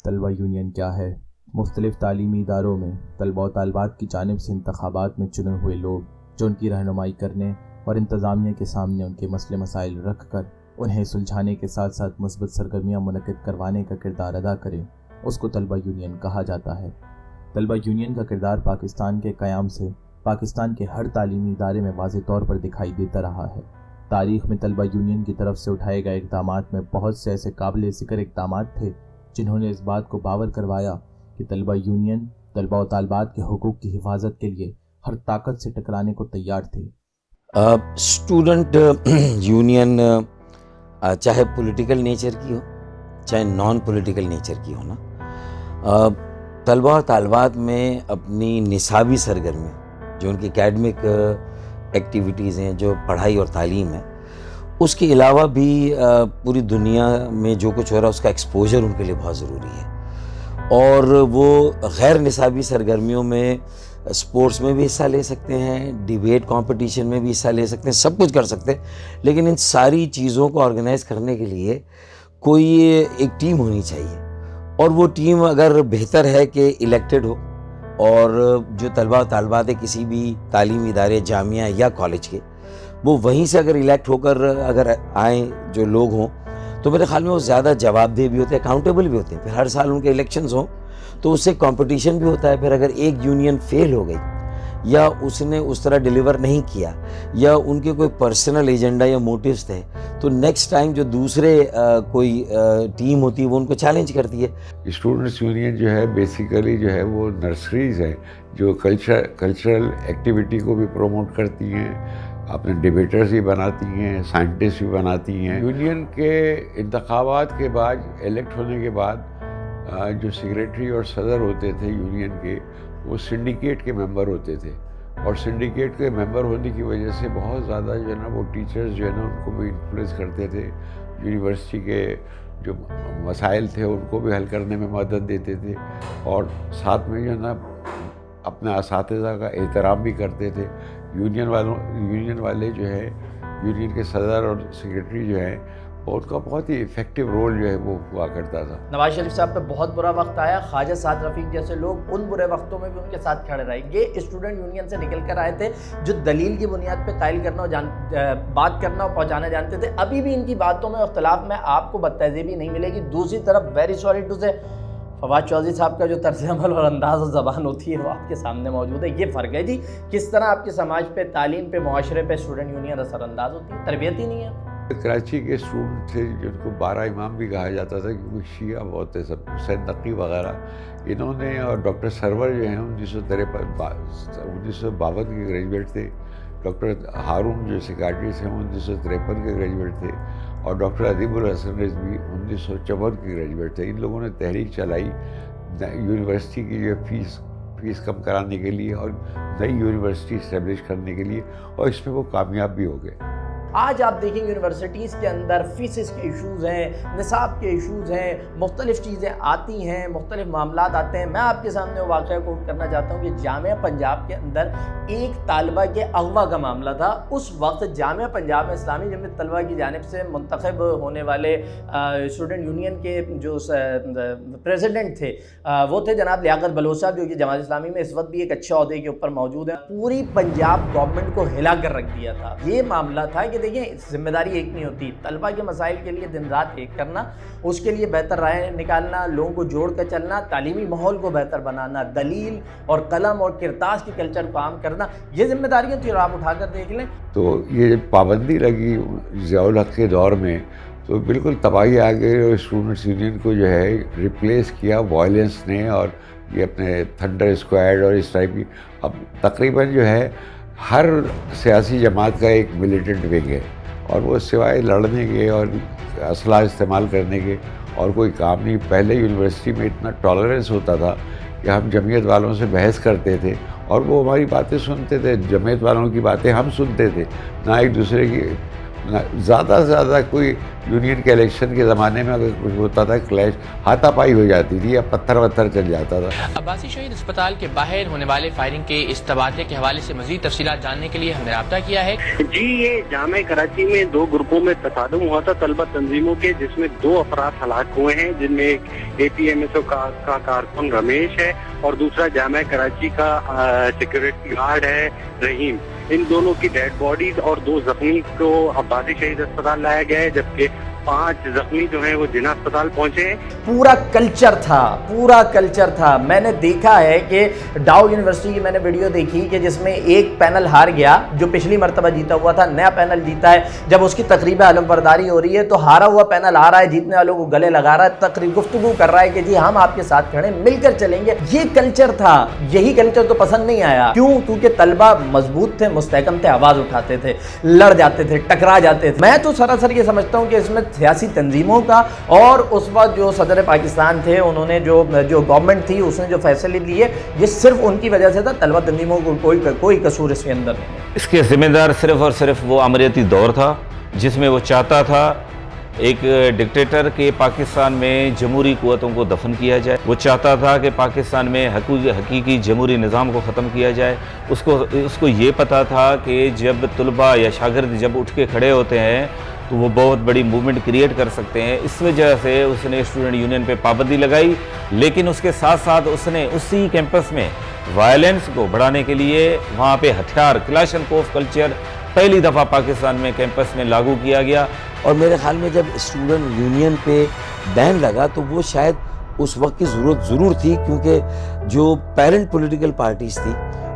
طلبہ یونین کیا ہے؟ مختلف تعلیمی اداروں میں طلبہ و طالبات کی جانب سے انتخابات میں چنے ہوئے لوگ جو ان کی رہنمائی کرنے اور انتظامیہ کے سامنے ان کے مسئلے مسائل رکھ کر انہیں سلجھانے کے ساتھ ساتھ مثبت سرگرمیاں منعقد کروانے کا کردار ادا کریں، اس کو طلبہ یونین کہا جاتا ہے۔ طلبہ یونین کا کردار پاکستان کے قیام سے پاکستان کے ہر تعلیمی ادارے میں واضح طور پر دکھائی دیتا رہا ہے۔ تاریخ میں طلبہ یونین کی طرف سے اٹھائے گئے اقدامات میں بہت سے ایسے قابل ذکر اقدامات تھے جنہوں نے اس بات کو باور کروایا کہ طلبہ یونین طلبہ و طالبات کے حقوق کی حفاظت کے لیے ہر طاقت سے ٹکرانے کو تیار تھے۔ اسٹوڈنٹ یونین چاہے پولیٹیکل نیچر کی ہو چاہے نان پولیٹیکل نیچر کی ہو نا، طلبہ و طالبات میں اپنی نصابی سرگرمی جو ان کی اکیڈمک ایکٹیویٹیز ہیں، جو پڑھائی اور تعلیم ہے، اس کے علاوہ بھی پوری دنیا میں جو کچھ ہو رہا ہے اس کا ایکسپوجر ان کے لیے بہت ضروری ہے۔ اور وہ غیر نصابی سرگرمیوں میں اسپورٹس میں بھی حصہ لے سکتے ہیں، ڈیبیٹ کمپٹیشن میں بھی حصہ لے سکتے ہیں، سب کچھ کر سکتے ہیں، لیکن ان ساری چیزوں کو آرگنائز کرنے کے لیے کوئی ایک ٹیم ہونی چاہیے، اور وہ ٹیم اگر بہتر ہے کہ الیکٹڈ ہو، اور جو طلبہ و طالبات کسی بھی تعلیمی ادارے، جامعہ یا کالج کے، وہ وہیں سے اگر الیکٹ ہو کر اگر آئیں جو لوگ ہوں، تو میرے خیال میں وہ زیادہ جواب دہ بھی ہوتے ہیں، اکاؤنٹیبل بھی ہوتے ہیں۔ پھر ہر سال ان کے الیکشنز ہوں تو اس سے کمپٹیشن بھی ہوتا ہے۔ پھر اگر ایک یونین فیل ہو گئی یا اس نے اس طرح ڈیلیور نہیں کیا یا ان کے کوئی پرسنل ایجنڈا یا موٹیوز تھے، تو نیکسٹ ٹائم جو دوسرے کوئی ٹیم ہوتی ہے وہ ان کو چیلنج کرتی ہے۔ اسٹوڈنٹس یونین جو ہے بیسیکلی جو ہے وہ نرسریز ہیں جو کلچرل ایکٹیویٹی کو بھی پروموٹ کرتی ہیں، اپنے ڈیبیٹرز بھی بناتی ہیں، سائنٹسٹ بھی بناتی ہیں۔ یونین کے انتخابات کے بعد، الیکٹ ہونے کے بعد، جو سیکریٹری اور صدر ہوتے تھے یونین کے، وہ سنڈیکیٹ کے ممبر ہوتے تھے، اور سنڈیکیٹ کے ممبر ہونے کی وجہ سے بہت زیادہ جو ہے نا وہ ٹیچرز جو ہے نا ان کو بھی انفلوئنس کرتے تھے، یونیورسٹی کے جو مسائل تھے ان کو بھی حل کرنے میں مدد دیتے تھے، اور ساتھ میں جو ہے نا اپنے اساتذہ کا احترام بھی کرتے تھے۔ یونین والے جو ہے، یونین کے صدر اور سیکریٹری جو ہے، ان کا بہت ہی افیکٹو رول جو ہے وہ ہوا کرتا تھا۔ نواز شریف صاحب پہ بہت برا وقت آیا، خواجہ سعد رفیق جیسے لوگ ان برے وقتوں میں بھی ان کے ساتھ کھڑے رہے۔ یہ اسٹوڈنٹ یونین سے نکل کر آئے تھے جو دلیل کی بنیاد پہ قائل کرنا اور بات کرنا اور پہنچانا جانتے تھے۔ ابھی بھی ان کی باتوں میں اختلاف میں آپ کو بدتہذیبی نہیں ملے گی۔ دوسری طرف ویری سوری ٹو سے فواد چودھری صاحب کا جو طرز عمل اور انداز و زبان ہوتی ہے وہ آپ کے سامنے موجود ہے۔ یہ فرق ہے جی، کس طرح آپ کے سماج پہ، تعلیم پہ، معاشرے پہ اسٹوڈنٹ یونین اثر انداز ہوتی ہے، تربیت ہی نہیں ہے۔ کراچی کے اسٹوڈنٹ تھے جن کو 12 امام بھی کہا جاتا تھا کیونکہ شیعہ بہت تھے، سب حسین نقی وغیرہ، انہوں نے، اور ڈاکٹر سرور جو ہیں 1952 کے گریجویٹ تھے، ڈاکٹر ہارون جو سیکارٹسٹ ہیں 1953 کے گریجویٹ تھے، اور ڈاکٹر ادیب الحسن رضوی 1954 کے گریجویٹ تھے۔ ان لوگوں نے تحریک چلائی یونیورسٹی کی جو فیس کم کرانے کے لیے اور نئی یونیورسٹی اسٹیبلش کرنے کے لیے، اور اس میں وہ کامیاب بھی ہو گئے۔ آج آپ دیکھیں یونیورسٹیز کے اندر فیسز کے ایشوز ہیں، نصاب کے ایشوز ہیں، مختلف چیزیں آتی ہیں، مختلف معاملات آتے ہیں۔ میں آپ کے سامنے وہ واقعہ کوٹ کرنا چاہتا ہوں کہ جامعہ پنجاب کے اندر ایک طالبہ کے اغوا کا معاملہ تھا۔ اس وقت جامعہ پنجاب میں اسلامی جمعیت طلبہ کی جانب سے منتخب ہونے والے اسٹوڈنٹ یونین کے جو پریزیڈنٹ تھے وہ تھے جناب لیاقت بلوچ صاحب، جو کہ جماعت اسلامی میں اس وقت بھی ایک اچھے عہدے کے اوپر موجود ہیں۔ پوری پنجاب گورنمنٹ کو ہلا کر رکھ دیا تھا۔ یہ معاملہ تھا کہ دیکھیں ذمہ داری ایک نہیں ہوتی، طلبہ کے مسائل کے لیے دن رات ایک کرنا، اس کے لیے بہتر رائے نکالنا، لوگوں کو جوڑ کر چلنا، تعلیمی ماحول کو بہتر بنانا، دلیل اور قلم اور کرتاس کے کلچر کو عام کرنا، یہ ذمہ داریاں تھی، اور آپ اٹھا کر دیکھ لیں۔ تو یہ پابندی لگی ضیاء الحق کے دور میں تو بالکل تباہی آ گئی، اور اسٹوڈنٹس یونین کو جو ہے ریپلیس کیا وائلنس نے، اور یہ اپنے تھنڈر اسکواڈ اور اس ٹائپ کی، اب تقریباً جو ہے ہر سیاسی جماعت کا ایک ملیٹنٹ ونگ ہے، اور وہ سوائے لڑنے کے اور اسلحہ استعمال کرنے کے اور کوئی کام نہیں۔ پہلے یونیورسٹی میں اتنا ٹالرنس ہوتا تھا کہ ہم جمعیت والوں سے بحث کرتے تھے اور وہ ہماری باتیں سنتے تھے، جمعیت والوں کی باتیں ہم سنتے تھے، نہ ایک دوسرے کی زیادہ سے زیادہ کوئی یونین کے الیکشن کے زمانے میں اگر کچھ ہوتا تھا کلیش ہاتھا پائی ہو جاتی تھی یا پتھر وتھر چل جاتا تھا۔ عباسی شہید اسپتال کے باہر ہونے والے فائرنگ کے اس تبادلے کے حوالے سے مزید تفصیلات جاننے کے لیے ہم نے رابطہ کیا ہے۔ جی، یہ جامع کراچی میں 2 گروپوں میں تصادم ہوا تھا طلبہ تنظیموں کے، جس میں 2 افراد ہلاک ہوئے ہیں، جن میں ایک APMSO کا کارکن رمیش ہے اور دوسرا جامع کراچی کا سیکورٹی گارڈ ہے رحیم۔ ان دونوں کی ڈیڈ باڈیز اور 2 زخمی کو عباسی شہید اسپتال لایا گیا ہے، جبکہ 5 زخمی جو ہیں وہ جناح اسپتال پہنچے ہیں۔ پورا کلچر تھا۔ میں نے دیکھا ہے کہ ڈاؤ یونیورسٹی کی میں نے ویڈیو دیکھی کہ جس میں ایک پینل ہار گیا جو پچھلی مرتبہ جیتا ہوا تھا، نیا پینل جیتا ہے۔ جب اس کی تقریب علم برداری ہو رہی ہے تو ہارا ہوا پینل آ رہا ہے، جیتنے والوں کو گلے لگا رہا ہے، تقریب گفتگو کر رہا ہے کہ جی ہم آپ کے ساتھ کھڑے، مل کر چلیں گے۔ یہ کلچر تھا، یہی کلچر تو پسند نہیں آیا۔ کیوں؟ کیونکہ طلبہ مضبوط تھے، مستحکم تھے، آواز اٹھاتے تھے، لڑ جاتے تھے، ٹکرا جاتے تھے۔ میں تو سراسر یہ سمجھتا ہوں کہ اس میں سیاسی تنظیموں کا اور اس وقت جو صدر پاکستان تھے انہوں نے جو گورنمنٹ تھی اس نے جو فیصلے لیے، یہ صرف ان کی وجہ سے تھا۔ طلبہ تنظیموں کو کوئی قصور اس کے اندر نہیں ہے۔ اس کے ذمہ دار صرف اور صرف وہ امریتی دور تھا جس میں وہ چاہتا تھا ایک ڈکٹیٹر کے پاکستان میں جمہوری قوتوں کو دفن کیا جائے۔ وہ چاہتا تھا کہ پاکستان میں حقیقی جمہوری نظام کو ختم کیا جائے۔ اس کو یہ پتا تھا کہ جب طلباء یا شاگرد جب اٹھ کے کھڑے ہوتے ہیں تو وہ بہت بڑی موومنٹ کریٹ کر سکتے ہیں۔ اس وجہ سے اس نے اسٹوڈنٹ یونین پہ پابندی لگائی، لیکن اس کے ساتھ ساتھ اس نے اسی کیمپس میں وائلنس کو بڑھانے کے لیے وہاں پہ ہتھیار کلاشنکوف کلچر پہلی دفعہ پاکستان میں کیمپس میں لاگو کیا گیا۔ اور میرے خیال میں جب اسٹوڈنٹ یونین پہ بین لگا تو وہ شاید اس وقت کی ضرورت ضرور تھی، کیونکہ جو پیرنٹ پولیٹیکل پارٹیز تھی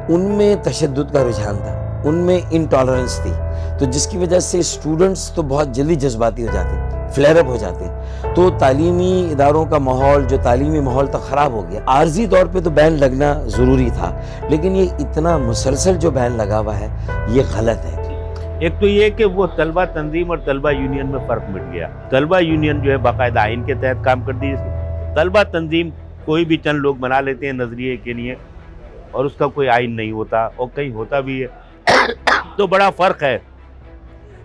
ان میں تشدد کا رجحان تھا، ان میں انٹالرنس تھی، تو جس کی وجہ سے اسٹوڈنٹس تو بہت جلدی جذباتی ہو جاتے، فلیئر اپ ہو جاتے، تو تعلیمی اداروں کا ماحول، جو تعلیمی ماحول تک خراب ہو گیا۔ عارضی طور پہ تو بین لگنا ضروری تھا، لیکن یہ اتنا مسلسل جو بین لگا ہوا ہے یہ غلط ہے۔ ایک تو یہ کہ وہ طلبہ تنظیم اور طلبہ یونین میں فرق مٹ گیا۔ طلبہ یونین جو ہے باقاعدہ آئین کے تحت کام کرتی ہے، طلبہ تنظیم کوئی بھی چند لوگ بنا لیتے ہیں نظریے کے لیے اور اس کا کوئی آئین نہیں ہوتا، اور کہیں ہوتا بھی ہے تو بڑا فرق ہے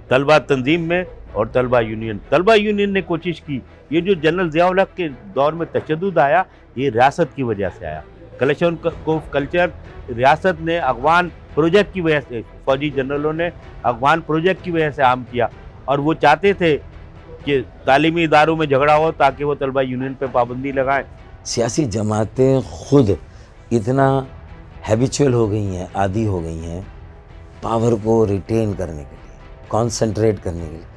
طلبہ تنظیم میں اور طلبہ یونین۔ طلبہ یونین نے کوشش کی، یہ جو جنرل ضیاء الحق کے دور میں تشدد آیا یہ ریاست کی وجہ سے آیا۔ کلاشنکوف کلچر ریاست نے اغوان پروجیکٹ کی وجہ سے، فوجی جنرلوں نے اغوان پروجیکٹ کی وجہ سے عام کیا، اور وہ چاہتے تھے کہ تعلیمی اداروں میں جھگڑا ہو تاکہ وہ طلبہ یونین پہ پابندی لگائیں۔ سیاسی جماعتیں خود اتنا ہیبیچول ہو گئی ہیں، عادی ہو گئی ہیں پاور کو ریٹین کرنے کے لیے، کانسنٹریٹ کرنے کے لیے۔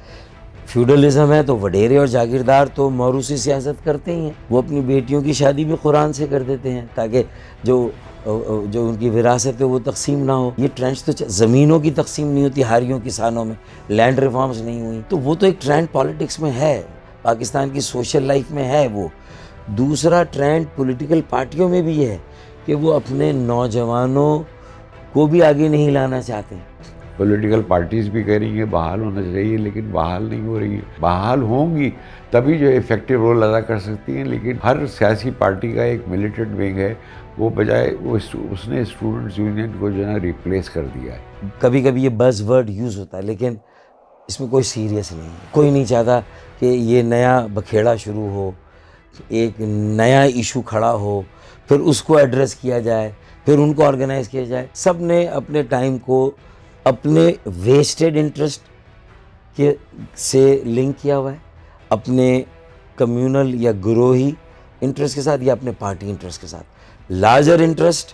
فیوڈلزم ہے تو وڈیرے اور جاگیردار تو موروثی سیاست کرتے ہی ہیں، وہ اپنی بیٹیوں کی شادی بھی قرآن سے کر دیتے ہیں تاکہ جو ان کی وراثت ہے وہ تقسیم نہ ہو۔ یہ ٹرینڈز تو زمینوں کی تقسیم نہیں ہوتی ہاریوں کسانوں میں، لینڈ ریفارمز نہیں ہوئی، تو وہ تو ایک ٹرینڈ پالیٹکس میں ہے، پاکستان کی سوشل لائف میں ہے۔ وہ دوسرا ٹرینڈ پولیٹیکل پارٹیوں میں بھی ہے کہ وہ اپنے نوجوانوں کو بھی آگے نہیں لانا چاہتے۔ پولیٹیکل پارٹیز بھی کہہ رہی ہیں بحال ہونا چاہیے، لیکن بحال نہیں ہو رہی ہیں۔ بحال ہوں گی تبھی جو افیکٹو رول ادا کر سکتی ہیں، لیکن ہر سیاسی پارٹی کا ایک ملیٹنٹ ونگ ہے، وہ بجائے اس نے اسٹوڈنٹس یونین کو جو ہے نا ریپلیس کر دیا ہے۔ کبھی کبھی یہ بز ورڈ یوز ہوتا ہے لیکن اس میں کوئی سیریس نہیں ہے۔ کوئی نہیں چاہتا کہ یہ نیا بکھیڑا شروع ہو، ایک نیا ایشو کھڑا ہو، پھر اس کو ایڈریس کیا جائے، پھر ان کو آرگنائز کیا جائے۔ سب نے اپنے ٹائم کو اپنے ویسٹڈ انٹرسٹ کے سے لنک کیا ہوا ہے، اپنے کمیونل یا گروہی انٹرسٹ کے ساتھ یا اپنے پارٹی انٹرسٹ کے ساتھ۔ Larger interest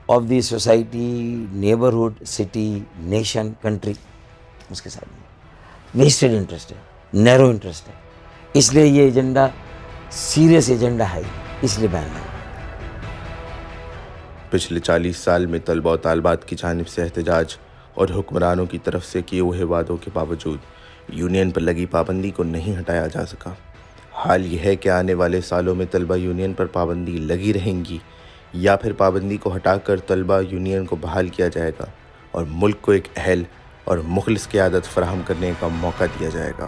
of the society, neighbourhood, city, nation, country, اس کے ساتھ ویسٹڈ انٹرسٹ ہے، نیرو انٹرسٹ ہے۔ اس لیے یہ ایجنڈا سیریس ایجنڈا ہے، اس لیے بین لگا۔ پچھلے 40 سال میں طلبہ و طالبات کی جانب سے احتجاج اور حکمرانوں کی طرف سے کیے ہوئے وعدوں کے باوجود یونین پر لگی پابندی کو نہیں ہٹایا جا سکا۔ حال یہ ہے کہ آنے والے سالوں میں طلبہ یونین پر پابندی لگی رہیں گی یا پھر پابندی کو ہٹا کر طلبہ یونین کو بحال کیا جائے گا اور ملک کو ایک اہل اور مخلص قیادت فراہم کرنے کا موقع دیا جائے گا۔